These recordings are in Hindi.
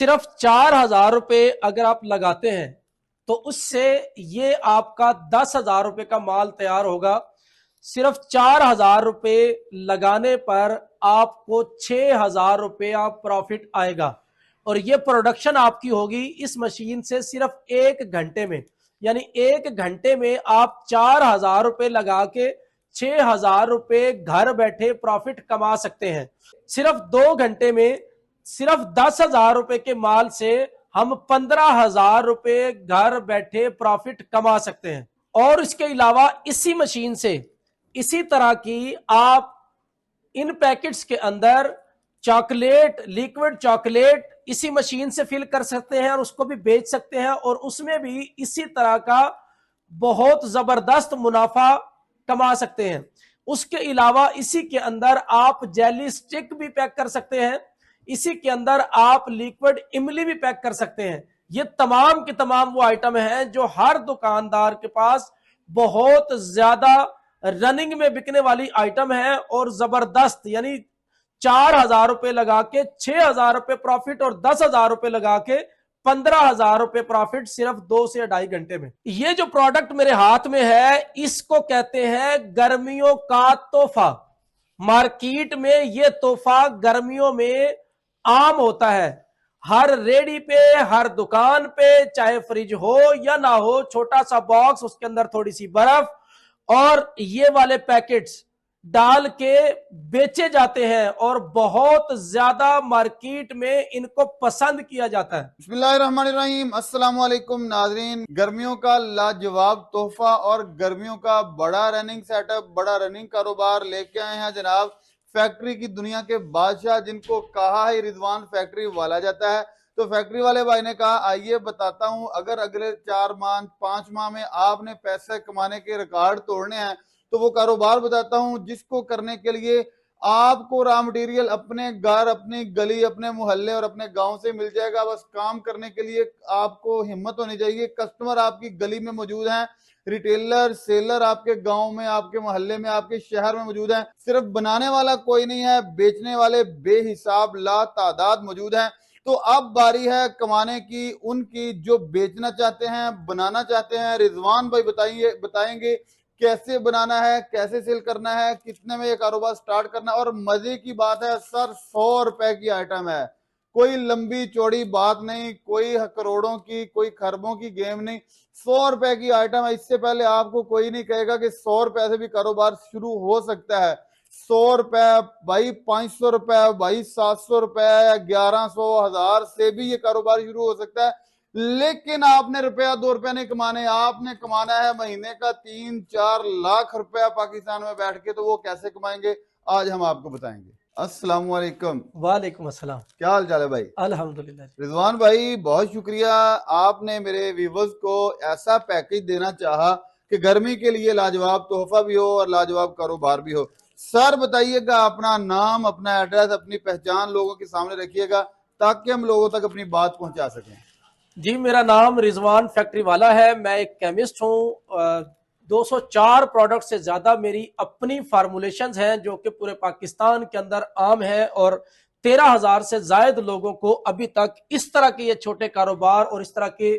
सिर्फ 4,000 रुपए अगर आप लगाते हैं तो उससे ये आपका 10,000 रुपए का माल तैयार होगा। सिर्फ 4,000 रुपए लगाने पर आपको 6,000 रुपए आप प्रॉफिट आएगा और ये प्रोडक्शन आपकी होगी इस मशीन से सिर्फ 1 घंटे में। यानी 1 घंटे में आप 4,000 रुपए लगा के 6,000 रुपए घर बैठे प्रॉफिट कमा सकते हैं। सिर्फ 2 घंटे में सिर्फ 10,000 रुपए के माल से हम 15,000 रुपए घर बैठे प्रॉफिट कमा सकते हैं। और इसके अलावा इसी मशीन से इसी तरह की आप इन पैकेट्स के अंदर चॉकलेट, लिक्विड चॉकलेट इसी मशीन से फिल कर सकते हैं और उसको भी बेच सकते हैं और उसमें भी इसी तरह का बहुत जबरदस्त मुनाफा कमा सकते हैं। उसके अलावा इसी के अंदर आप जेली स्टिक भी पैक कर सकते हैं, इसी के अंदर आप लिक्विड इमली भी पैक कर सकते हैं। ये तमाम के तमाम वो आइटम हैं जो हर दुकानदार के पास बहुत ज्यादा रनिंग में बिकने वाली आइटम है और जबरदस्त, यानी 4,000 रुपए लगा के 6,000 रुपए प्रॉफिट और 10,000 रुपए लगा के 15,000 रुपए प्रॉफिट सिर्फ 2 से 2.5 घंटे में। ये जो प्रोडक्ट मेरे हाथ में है इसको कहते हैं गर्मियों का तोहफा। मार्केट में ये तोहफा गर्मियों में आम होता है, हर रेडी पे, हर दुकान पे, चाहे फ्रिज हो या ना हो, छोटा सा बॉक्स, उसके अंदर थोड़ी सी बर्फ और ये वाले पैकेट्स डाल के बेचे जाते हैं और बहुत ज्यादा मार्केट में इनको पसंद किया जाता है। बिस्मिल्लाहिर्रहमानिर्रहीम, अस्सलाम वालेकुम नाज़रीन। गर्मियों का लाजवाब तोहफा और गर्मियों का बड़ा रनिंग सेटअप, बड़ा रनिंग कारोबार लेके आए हैं जनाब फैक्ट्री की दुनिया के बादशाह, जिनको कहा है रिजवान फैक्ट्री वाला जाता है। तो फैक्ट्री वाले भाई ने कहा आइए बताता हूं, अगर अगले 4 माह 5 माह में आपने पैसे कमाने के रिकॉर्ड तोड़ने हैं तो वो कारोबार बताता हूं जिसको करने के लिए आपको रॉ मटेरियल अपने घर, अपनी गली, अपने मोहल्ले और अपने गांव से मिल जाएगा। बस काम करने के लिए आपको हिम्मत होनी चाहिए। कस्टमर आपकी गली में मौजूद हैं, रिटेलर, सेलर आपके गांव में, आपके मोहल्ले में, आपके शहर में मौजूद हैं। सिर्फ बनाने वाला कोई नहीं है, बेचने वाले बेहिसाब ला तादाद मौजूद हैं। तो अब बारी है कमाने की उनकी जो बेचना चाहते हैं, बनाना चाहते हैं। रिजवान भाई बताएंगे कैसे बनाना है, कैसे सेल करना है, कितने में ये कारोबार स्टार्ट करना है। और मजे की बात है सर, 100 रुपए की आइटम है, कोई लंबी चौड़ी बात नहीं, कोई करोड़ों की, कोई खरबों की गेम नहीं। 100 रुपए की आइटम है। इससे पहले आपको कोई नहीं कहेगा कि 100 रुपए से भी कारोबार शुरू हो सकता है। 100 रुपए भाई, 500 रुपए भाई, 700 रुपए, 1100, 1000 से भी ये कारोबार शुरू हो सकता है। लेकिन आपने रुपया 2 रुपया नहीं कमाने, आपने कमाना है महीने का 3-4 लाख रुपया पाकिस्तान में बैठ के। तो वो कैसे कमाएंगे आज हम आपको बताएंगे। अस्सलाम वालेकुम। वालेकुम अस्सलाम। क्या हाल चाल है भाई? अल्हम्दुलिल्लाह। रिजवान भाई बहुत शुक्रिया, आपने मेरे व्यूवर्स को ऐसा पैकेज देना चाहा कि गर्मी के लिए लाजवाब तोहफा भी हो और लाजवाब कारोबार भी हो। सर बताइएगा अपना नाम, अपना एड्रेस, अपनी पहचान लोगों के सामने रखिएगा ताकि हम लोगों तक अपनी बात पहुंचा सकें। जी, मेरा नाम रिजवान फैक्ट्री वाला है, मैं एक केमिस्ट हूँ। 204 प्रोडक्ट से ज्यादा मेरी अपनी फार्मूलेशंस हैं जो कि पूरे पाकिस्तान के अंदर आम है और 13,000 से जायद लोगों को अभी तक इस तरह के ये छोटे कारोबार और इस तरह के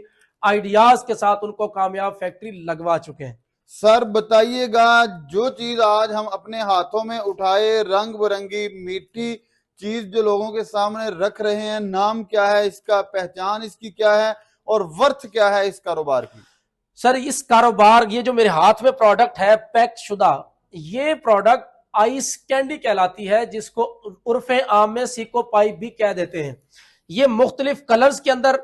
आइडियाज के साथ उनको कामयाब फैक्ट्री लगवा चुके हैं। सर बताइएगा, जो चीज आज हम अपने हाथों में उठाए, रंग बिरंगी मीठी चीज जो लोगों के सामने रख रहे हैं, नाम क्या है इसका, पहचान इसकी क्या है और वर्थ क्या है इस कारोबार की? सर इस कारोबार, ये जो मेरे हाथ में प्रोडक्ट है पैक शुदा, ये प्रोडक्ट आइस कैंडी कहलाती है, जिसको उर्फे आम में सीको पाई भी कह देते हैं। ये मुख्तलिफ कलर्स के अंदर,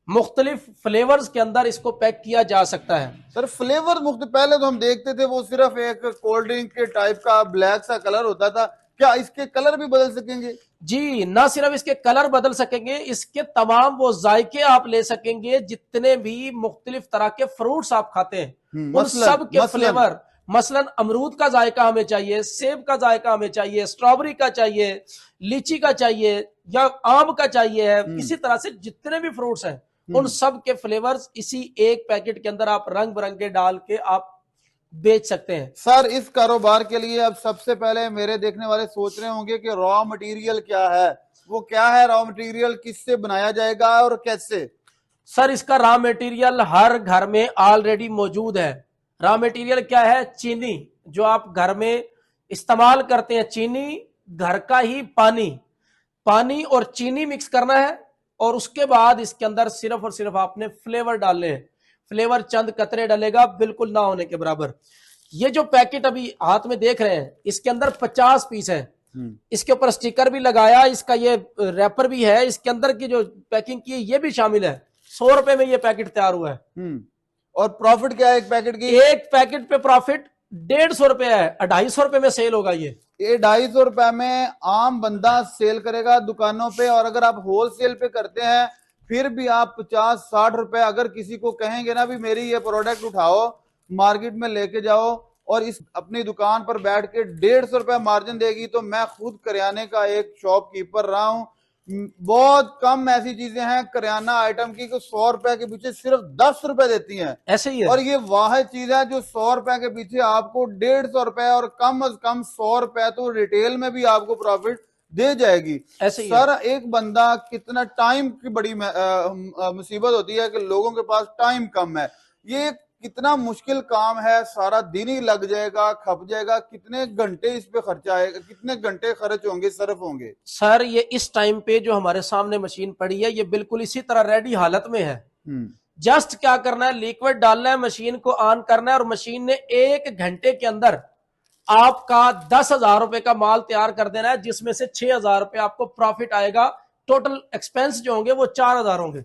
मुख्तलिफ फ्लेवर्स के अंदर इसको पैक किया जा सकता है। सर फ्लेवर पहले तो हम देखते थे वो सिर्फ एक कोल्ड ड्रिंक के टाइप का ब्लैक सा कलर होता था, क्या इसके कलर भी बदल सकेंगे? जी, ना सिर्फ इसके कलर बदल सकेंगे, इसके तमाम वो जायके आप ले सकेंगे जितने भी मुख्तलिफ तरह के फ्रूट्स आप खाते हैं उन सब के फ्लेवर। मसलन अमरूद का जायका हमें चाहिए, सेब का जायका हमें चाहिए, स्ट्रॉबेरी का चाहिए, लीची का चाहिए या आम का चाहिए है, इसी तरह से जितने भी फ्रूट्स हैं उन सब के फ्लेवर्स इसी एक पैकेट के अंदर आप रंग बिरंगे डाल के आप बेच सकते हैं। सर इस कारोबार के लिए अब सबसे पहले मेरे देखने वाले सोच रहे होंगे कि रॉ मटेरियल क्या है, वो क्या है, रॉ मटेरियल किससे बनाया जाएगा और कैसे? सर इसका रॉ मटेरियल हर घर में ऑलरेडी मौजूद है। रॉ मटेरियल क्या है? चीनी, जो आप घर में इस्तेमाल करते हैं, चीनी, घर का ही पानी, पानी और चीनी मिक्स करना है, और उसके बाद इसके अंदर सिर्फ और सिर्फ आपने फ्लेवर डालने हैं। फ्लेवर चंद कतरे डलेगा, बिल्कुल ना होने के बराबर। ये जो पैकेट अभी हाथ में देख रहे हैं, इसके अंदर 50 पीस है। इसके ऊपर स्टिकर भी लगाया, इसका ये रैपर भी है, इसके अंदर की जो पैकिंग की है ये भी शामिल है। 100 रुपए में ये पैकेट तैयार हुआ है। और प्रॉफिट क्या है एक पैकेट की? एक पैकेट पे प्रॉफिट 150 रुपए है, 250 रुपए में सेल होगा ये 250 रुपए में आम बंदा सेल करेगा दुकानों पे। और अगर आप होलसेल पे करते हैं फिर भी आप 50-60 रुपए अगर किसी को कहेंगे ना भी मेरी ये प्रोडक्ट उठाओ मार्केट में लेके जाओ और इस अपनी दुकान पर बैठ के 150 रुपए मार्जिन देगी। तो मैं खुद करियाने का एक शॉपकीपर रहा हूं, बहुत कम ऐसी चीजें हैं करियाना आइटम की 100 रुपए के पीछे सिर्फ 10 रुपए देती हैं। ऐसे ही है। और ये वाहिद चीज है जो 100 रुपए के पीछे आपको 150 रुपए और कम अज कम 100 रुपए तो रिटेल में भी आपको प्रॉफिट दे जाएगी। ऐसे ही सर है। एक बंदा कितना टाइम की बड़ी मुसीबत होती है कि लोगों के पास टाइम कम है। ये कितना मुश्किल काम है, सारा दिन ही लग जाएगा, खप जाएगा। कितने घंटे इस पे खर्चा आएगा, कितने घंटे खर्च होंगे, सर्फ होंगे? सर ये इस टाइम पे जो हमारे सामने मशीन पड़ी है ये बिल्कुल इसी तरह रेडी हालत में है। जस्ट क्या करना है, लिक्विड डालना है, मशीन को ऑन करना है और मशीन ने 1 घंटे के अंदर आपका 10,000 रुपए का माल तैयार कर देना है, जिसमें से 6,000 रुपए आपको प्रॉफिट आएगा। टोटल एक्सपेंस जो होंगे वो 4,000 होंगे।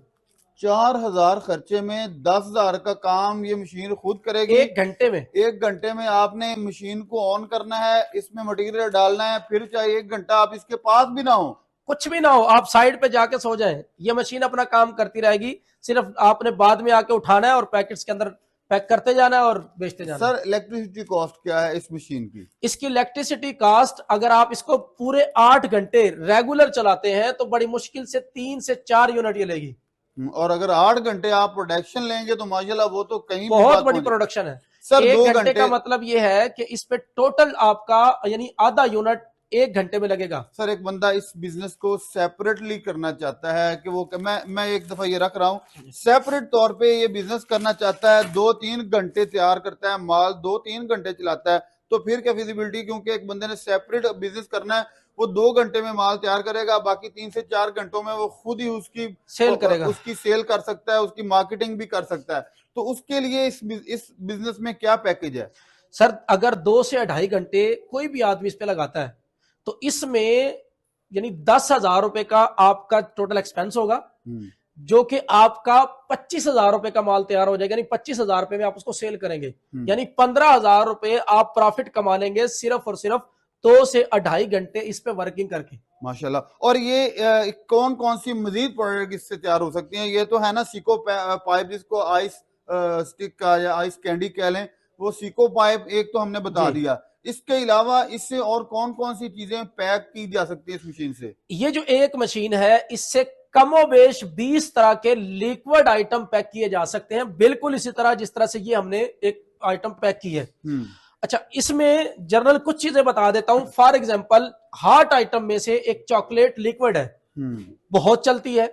4,000 खर्चे में 10,000 का काम ये मशीन खुद करेगी 1 घंटे में। 1 घंटे में आपने मशीन को ऑन करना है, इसमें मटेरियल डालना है, फिर चाहे 1 घंटा आप इसके पास भी ना हो, कुछ भी ना हो, आप साइड पे जाके सो जाएं, ये मशीन अपना काम करती रहेगी। सिर्फ आपने बाद में आके उठाना है और पैकेट्स के अंदर पैक करते जाना है और बेचते जाना है। सर इलेक्ट्रिसिटी कॉस्ट क्या है इस मशीन की? इसकी इलेक्ट्रिसिटी कॉस्ट, अगर आप इसको पूरे 8 घंटे रेगुलर चलाते हैं तो बड़ी मुश्किल से 3 से 4 यूनिट ये लेगी। और अगर 8 घंटे आप प्रोडक्शन लेंगे तो माशाल्लाह वो तो कहीं बहुत बड़ी प्रोडक्शन है। सर 1 घंटे का मतलब ये है कि इस पे टोटल आपका यानी आधा यूनिट 1 घंटे में लगेगा। सर एक बंदा इस बिजनेस को सेपरेटली करना चाहता है कि वो मैं एक दफा ये रख रहा हूँ सेपरेट तौर पे ये बिजनेस करना चाहता है, 2-3 घंटे तैयार करता है माल, 2-3 घंटे चलाता है, तो फिर क्या फिजिबिलिटी? क्योंकि एक बंदे ने सेपरेट बिजनेस करना है, वो 2 घंटे में माल तैयार करेगा, बाकी 3 से 4 घंटों में वो खुद ही उसकी सेल करेगा, उसकी सेल कर सकता है, उसकी मार्केटिंग भी कर सकता है। तो उसके लिए इस बिजनेस में क्या पैकेज है? सर अगर 2 से 2.5 घंटे कोई भी आदमी इस पे लगाता है तो इसमें यानी 10,000 रुपए का आपका टोटल एक्सपेंस होगा, जो कि आपका 25,000 रुपए का माल तैयार हो जाएगा। यानी 25,000 रुपए में आप उसको सेल करेंगे, यानी 15,000 रुपए आप प्रॉफिट कमा लेंगे सिर्फ और सिर्फ 2 से 2.5 घंटे इस पे वर्किंग करके। माशाल्लाह। और ये कौन कौन सी मजीद प्रोडक्ट इससे तैयार हो सकती हैं? ये तो है ना सीको पाइप, जिसको आइस स्टिक का या आइस कैंडी कह लें, वो सीको पाइप एक तो हमने बता दिया। इसके अलावा इससे और कौन कौन सी चीजें पैक की जा सकती है इस मशीन से? ये जो एक मशीन है इससे कमोबेश 20 तरह के लिक्विड आइटम पैक किए जा सकते हैं, बिल्कुल इसी तरह जिस तरह से ये हमने एक आइटम पैक की है। अच्छा, इसमें जनरल कुछ चीजें बता देता हूं। फॉर एग्जांपल हॉट आइटम में से एक चॉकलेट लिक्विड है, बहुत चलती है।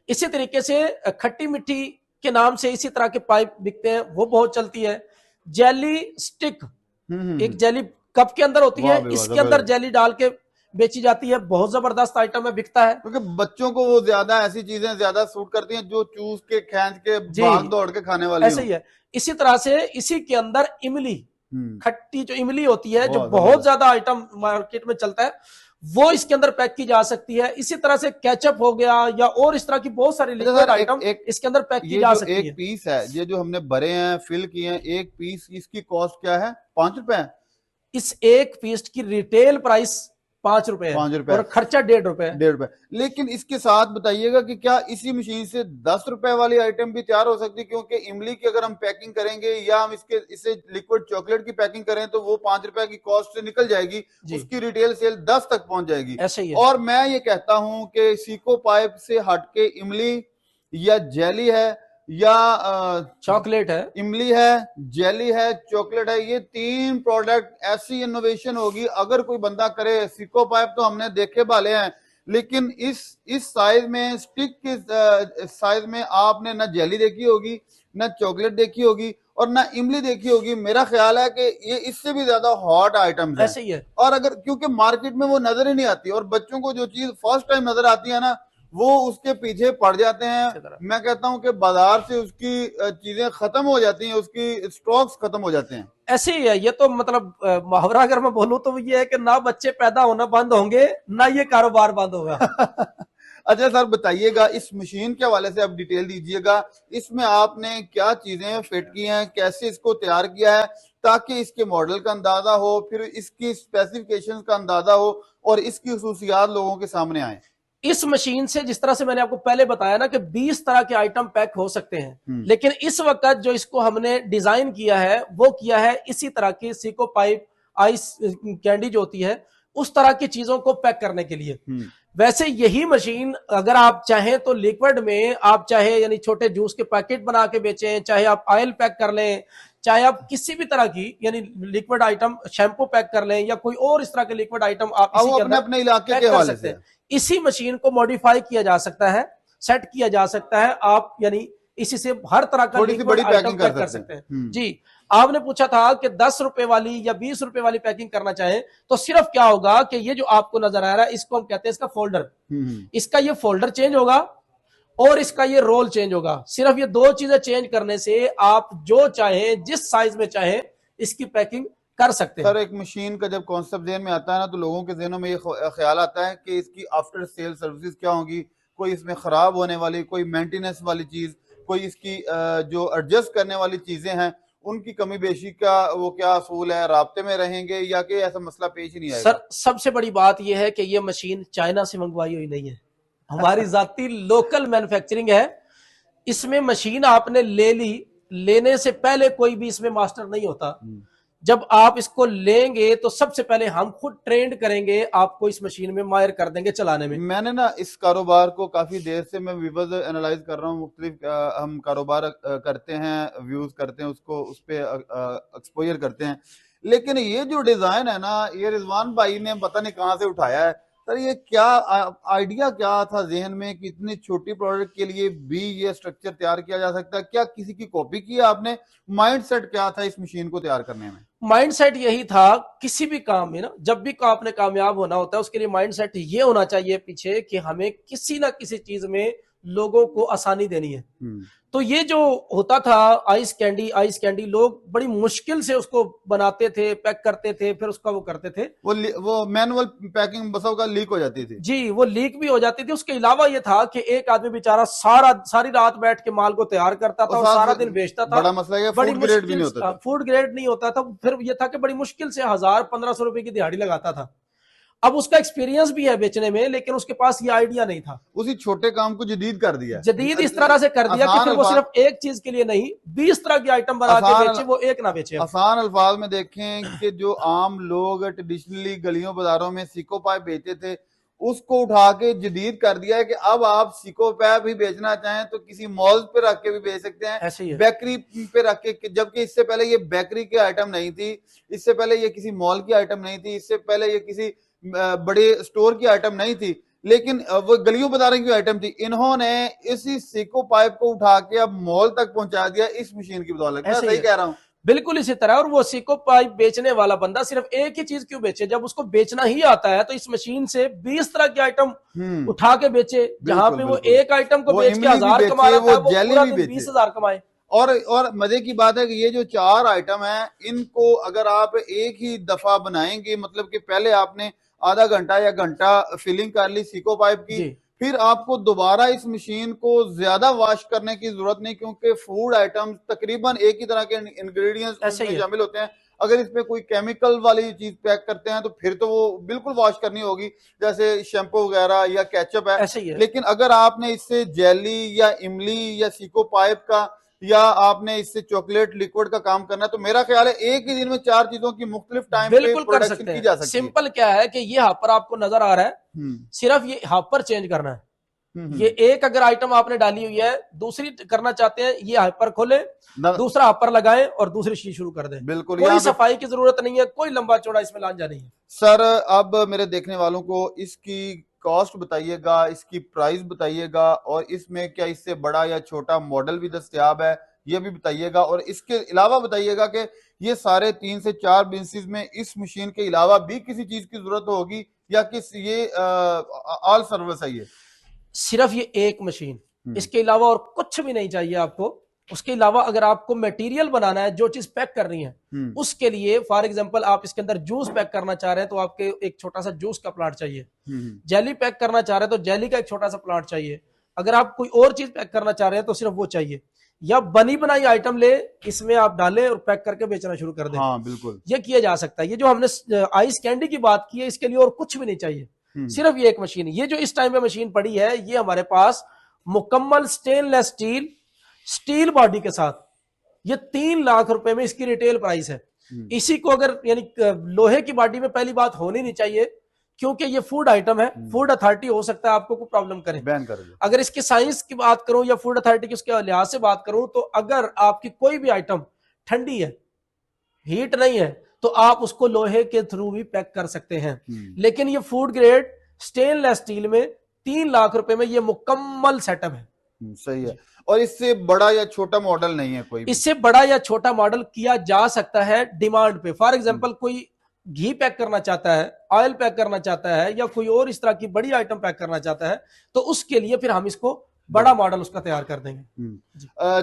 इसी तरीके से खट्टी मिट्टी के नाम से इसी तरह के पाइप बिकते हैं, वो बहुत चलती है। जेली स्टिक, एक जेली कप के अंदर होती है, इसके अंदर जेली डाल के बेची जाती है, बहुत जबरदस्त आइटम है, बिकता है। क्योंकि बच्चों को वो ज्यादा ऐसी चीजें ज्यादा सूट करती हैं जो चूस के खींच के भाग दौड़ के खाने वाली। ऐसे ही है। इसी तरह से इसी के अंदर इमली, खट्टी जो इमली होती है, जो बहुत ज्यादा आइटम मार्केट में चलता है, वो इसके अंदर पैक की जा सकती है। इसी तरह से केचप हो गया या और इस तरह की बहुत सारी लिक्विड आइटम इसके अंदर पैक की जा सकती है। एक पीस है ये जो हमने भरे हैं, फिल किए हैं, एक पीस, इसकी कॉस्ट क्या है? 5 रुपए। इस एक पीस की रिटेल प्राइस 5 रुपए है, 5 रुपए और खर्चा 1.5 रुपए है। 1.5 रुपए। लेकिन इसके साथ बताइएगा कि क्या इसी मशीन से 10 रुपए वाली आइटम भी तैयार हो सकती है? क्योंकि इमली की अगर हम पैकिंग करेंगे या हम इसे लिक्विड चॉकलेट की पैकिंग करें तो वो 5 रुपए की कॉस्ट से निकल जाएगी, उसकी रिटेल सेल 10 तक पहुंच जाएगी। ऐसे ही है। और मैं ये कहता हूं कि सीको पाइप से हटके इमली या जेली है या चॉकलेट है, इमली है, जेली है, चॉकलेट है, ये 3 प्रोडक्ट ऐसी इनोवेशन होगी। अगर कोई बंदा करे, सीको पाइप तो हमने देखे भाले हैं लेकिन इस साइज में, स्टिक के साइज में आपने ना जेली देखी होगी, ना चॉकलेट देखी होगी और ना इमली देखी होगी। मेरा ख्याल है कि ये इससे भी ज्यादा हॉट आइटम्स हैं। ऐसे ही है। और अगर क्योंकि मार्केट में वो नजर ही नहीं आती, और बच्चों को जो चीज फर्स्ट टाइम नजर आती है ना, वो उसके पीछे पड़ जाते हैं। मैं कहता हूं कि बाजार से उसकी चीजें खत्म हो जाती हैं, उसकी स्टॉक्स खत्म हो जाते हैं। ऐसे ही है ये तो, मतलब मुहावरा अगर मैं बोलूं तो ये है कि ना बच्चे पैदा होना बंद होंगे ना ये कारोबार बंद होगा। अच्छा सर, बताइएगा इस मशीन के हवाले से आप डिटेल दीजिएगा। इसमें आपने क्या चीजें फिट की हैं, कैसे इसको तैयार किया है, ताकि इसके मॉडल का अंदाजा हो, फिर इसकी स्पेसिफिकेशंस का अंदाजा हो और इसकी खुसूसियात लोगों के सामने आए। इस मशीन से जिस तरह से मैंने आपको पहले बताया ना कि 20 तरह के आइटम पैक हो सकते हैं, लेकिन इस वक्त जो इसको हमने डिजाइन किया है वो किया है इसी तरह की सीको पाइप आइस कैंडी जो होती है उस तरह की चीजों को पैक करने के लिए। वैसे यही मशीन अगर आप चाहें तो लिक्विड में आप चाहे यानी छोटे जूस के पैकेट बना के बेचें, चाहे आप ऑयल पैक कर लें, चाहे आप किसी भी तरह की यानी लिक्विड आइटम शैम्पू पैक कर लें या कोई और इस तरह के लिक्विड आइटम आप इसी के अपने अपने इलाके के कर हवाले सकते से हैं। इसी मशीन को मॉडिफाई किया जा सकता है, सेट किया जा सकता है, आप यानी इसी से हर तरह का थोड़ी सी बड़ी पैकिंग पैक कर सकते हैं। जी, आपने पूछा था कि 10 रुपए वाली या 20 रुपए वाली पैकिंग करना चाहें तो सिर्फ क्या होगा कि ये जो आपको नजर आ रहा है इसको हम कहते हैं इसका फोल्डर, इसका ये फोल्डर चेंज होगा और इसका ये रोल चेंज होगा। सिर्फ ये दो चीजें चेंज करने से आप जो चाहें जिस साइज में चाहें इसकी पैकिंग कर सकते हैं। सर, एक मशीन का जब कॉन्सेप्ट ज़हन में आता है ना, तो लोगों के ज़हनों में ये ख्याल आता है कि इसकी आफ्टर सेल सर्विसेज क्या होंगी, कोई इसमें खराब होने वाली, कोई मेंटेनेंस वाली चीज, कोई इसकी जो एडजस्ट करने वाली चीजें हैं उनकी कमी बेशी का वो क्या असूल है, राब्ते में रहेंगे या कि ऐसा मसला पेश ही नहीं आएगा? सर, सबसे बड़ी बात यह है कि ये मशीन चाइना से मंगवाई हुई नहीं है, हमारी जाती लोकल मैन्युफैक्चरिंग है। इसमें मशीन आपने ले ली, लेने से पहले कोई भी इसमें मास्टर नहीं होता। जब आप इसको लेंगे तो सबसे पहले हम खुद ट्रेंड करेंगे, आपको इस मशीन में माहिर कर देंगे चलाने में। मैंने ना इस कारोबार को काफी देर से मैं व्यूवर्स एनालाइज कर रहा हूँ, मुख्तलिफ हम कारोबार करते हैं, व्यूज करते हैं, उसको उस पर एक्सपोजर करते हैं, लेकिन ये जो डिजाइन है ना, ये रिजवान भाई ने पता नहीं कहाँ से उठाया है। सर, ये क्या आइडिया क्या था जहन में कि इतनी छोटी प्रोडक्ट के लिए भी ये स्ट्रक्चर तैयार किया जा सकता है? क्या किसी की कॉपी की है आपने? माइंड सेट क्या था इस मशीन को तैयार करने में? माइंडसेट यही था, किसी भी काम में ना, जब भी आपने कामयाब होना होता है उसके लिए माइंडसेट ये होना चाहिए पीछे कि हमें किसी ना किसी चीज में लोगों को आसानी देनी है। तो ये जो होता था आइस कैंडी लोग बड़ी मुश्किल से उसको बनाते थे, पैक करते थे, फिर उसका वो करते थे, वो मैनुअल पैकिंग बसों का लीक हो जाती थी। जी, वो लीक भी हो जाती थी। उसके अलावा ये था कि एक आदमी बेचारा सारी रात बैठ के माल को तैयार करता था और सारा दिन बेचता था। बड़ा मसला है, फूड ग्रेड भी नहीं होता था। फूड ग्रेड नहीं होता था। फिर ये था कि बड़ी मुश्किल से 1000-1500 रुपए की दिहाड़ी लगाता था। अब उसका एक्सपीरियंस भी है बेचने में, लेकिन उसके पास ये आइडिया नहीं था। उसी छोटे काम को जदीद कर दिया, जदीद इस तरह से कर दिया कि फिर वो सिर्फ एक चीज के लिए नहीं 20 तरह के आइटम बना के बेचे, वो एक ना बेचे। आसान अल्फाज में देखें कि जो आम लोग ट्रेडिशनली गलियों बाजारों में सिको पाइप बेचते थे, उसको उठा के जदीद कर दिया है कि अब आप सिको पाइप भी बेचना चाहें तो किसी मॉल पे रख के भी बेच सकते हैं, बेकरी पे रख के। जबकि इससे पहले ये बेकरी की आइटम नहीं थी, इससे पहले ये किसी मॉल की आइटम नहीं थी, इससे पहले ये किसी बड़े स्टोर की आइटम नहीं थी, लेकिन वो गलियों बाजारों की आइटम थी। इन्होंने इसी सिको पाइप को उठा के अब मॉल तक पहुंचा दिया इस मशीन की बदौलत। मैं सही कह रहा हूं? बिल्कुल इसी तरह। और वो सिको पाइप बेचने वाला बंदा सिर्फ एक ही चीज क्यों बेचे? जब उसको बेचना ही आता है तो इस मशीन से 20 तरह के आइटम उठा के बेचे। जहां पे वो एक आइटम को बेच के 1000 कमा रहा था, वो पूरा दिन 20,000 कमाए। और मजे की बात है कि ये जो 4 आइटम है, इनको अगर आप एक ही दफा बनाएंगे, मतलब कि पहले आपने आधा घंटा या घंटा फिलिंग कर ली सिको पाइप की, फिर आपको दोबारा इस मशीन को ज्यादा वॉश करने की जरूरत नहीं, क्योंकि फूड आइटम्स तकरीबन एक ही तरह के इंग्रेडिएंट्स शामिल होते हैं। अगर इसमें कोई केमिकल वाली चीज पैक करते हैं तो फिर तो वो बिल्कुल वॉश करनी होगी, जैसे शैम्पू वगैरह या केचप है। लेकिन अगर आपने इससे जेली या इमली या सिको पाइप का या आपने इससे चॉकलेट लिक्विड का काम करना है, तो मेरा ख्याल है एक ही दिन में 4 चीजों की मुख्तलिफ टाइम पे प्रोडक्शन की जा सकती है। सिंपल क्या है कि ये हापर आपको नजर आ रहा है, सिर्फ ये हापर चेंज करना है। ये एक अगर आइटम आपने डाली हुई है, दूसरी करना चाहते हैं, ये हापर खोले, दूसरा हापर लगाएं और दूसरी चीज शुरू कर दें। बिल्कुल, कोई सफाई की जरूरत नहीं है, कोई लंबा चौड़ा इसमें लांझा नहीं है। सर, अब मेरे देखने वालों को इसकी कॉस्ट बताइएगा, इसकी प्राइस बताइएगा, और इसमें क्या इससे बड़ा या छोटा मॉडल भी दस्तयाब है ये भी बताइएगा। और इसके अलावा बताइएगा कि ये सारे 3 से 4 बिजनेस में इस मशीन के अलावा भी किसी चीज की जरूरत होगी या किस ये ऑल सर्विस है ये? सिर्फ ये एक मशीन, इसके अलावा और कुछ भी नहीं चाहिए आपको। उसके अलावा अगर आपको मटेरियल बनाना है, जो चीज पैक करनी है, उसके लिए फॉर एग्जांपल आप इसके अंदर जूस पैक करना चाह रहे हैं तो आपके एक छोटा सा जूस का प्लांट चाहिए। जेली पैक करना चाह रहे हैं तो जेली का एक छोटा सा प्लांट चाहिए। अगर आप कोई और चीज पैक करना चाह रहे हैं तो सिर्फ वो चाहिए। या बनी बनाई आइटम ले, इसमें आप डालें और पैक करके बेचना शुरू कर दें। हाँ बिल्कुल, ये किया जा सकता है। ये जो हमने आइस कैंडी की बात की है, इसके लिए और कुछ भी नहीं चाहिए, सिर्फ ये एक मशीन। ये जो इस टाइम पे मशीन पड़ी है, ये हमारे पास मुकम्मल स्टेनलेस स्टील बॉडी के साथ, ये 3 लाख रुपए में इसकी रिटेल प्राइस है। इसी को अगर यानी लोहे की बॉडी में पहली बात होनी नहीं चाहिए, क्योंकि ये फूड आइटम है। फूड अथॉरिटी हो सकता है आपको कोई प्रॉब्लम करे, बैन कर दे। अगर इसकी साइंस की बात करूं या फूड अथॉरिटी की उसके लिहाज से बात करूं, तो अगर आपकी कोई भी आइटम ठंडी है, हीट नहीं है, तो आप उसको लोहे के थ्रू भी पैक कर सकते हैं। लेकिन ये फूड ग्रेड स्टेनलेस स्टील में 3 लाख रुपए में ये मुकम्मल सेटअप है। सही है। और इससे बड़ा या छोटा मॉडल नहीं है कोई भी? इससे बड़ा या छोटा मॉडल किया जा सकता है डिमांड पे। फॉर एग्जांपल कोई घी पैक करना चाहता है, ऑयल पैक करना चाहता है, या कोई और इस तरह की बड़ी आइटम पैक करना चाहता है, तो उसके लिए फिर हम इसको बड़ा मॉडल उसका तैयार कर देंगे।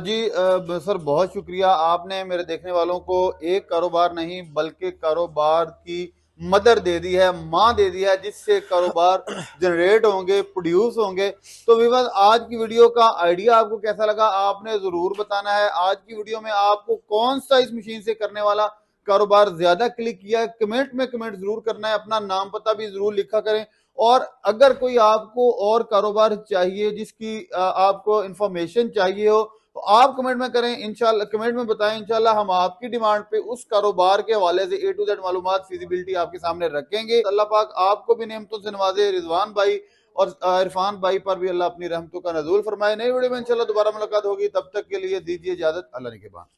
जी सर, बहुत शुक्रिया। आपने मेरे देखने वालों को एक कारोबार नहीं बल्कि कारोबार की मदर दे दी है, माँ दे दी है, जिससे कारोबार जनरेट होंगे, प्रोड्यूस होंगे। तो विवाद, आज की वीडियो का आइडिया आपको कैसा लगा आपने जरूर बताना है। आज की वीडियो में आपको कौन सा इस मशीन से करने वाला कारोबार ज्यादा क्लिक किया है, कमेंट में कमेंट जरूर करना है। अपना नाम पता भी जरूर लिखा करें। और अगर कोई आपको और कारोबार चाहिए जिसकी आपको इंफॉर्मेशन चाहिए हो, तो आप कमेंट में करें, इंशाल्लाह कमेंट में बताएं। इंशाल्लाह हम आपकी डिमांड पे उस कारोबार के हवाले से A to Z मालूमात, फिजिबिलिटी आपके सामने रखेंगे। अल्लाह पाक आपको भी नेमतों से नवाजे। रिजवान भाई और इरफान भाई पर भी अल्लाह अपनी रहमतों का नज़ूल फरमाए। नई वीडियो में इंशाल्लाह दोबारा मुलाकात होगी, तब तक के लिए दीजिए इजाजत। अल्लाह निगहबान।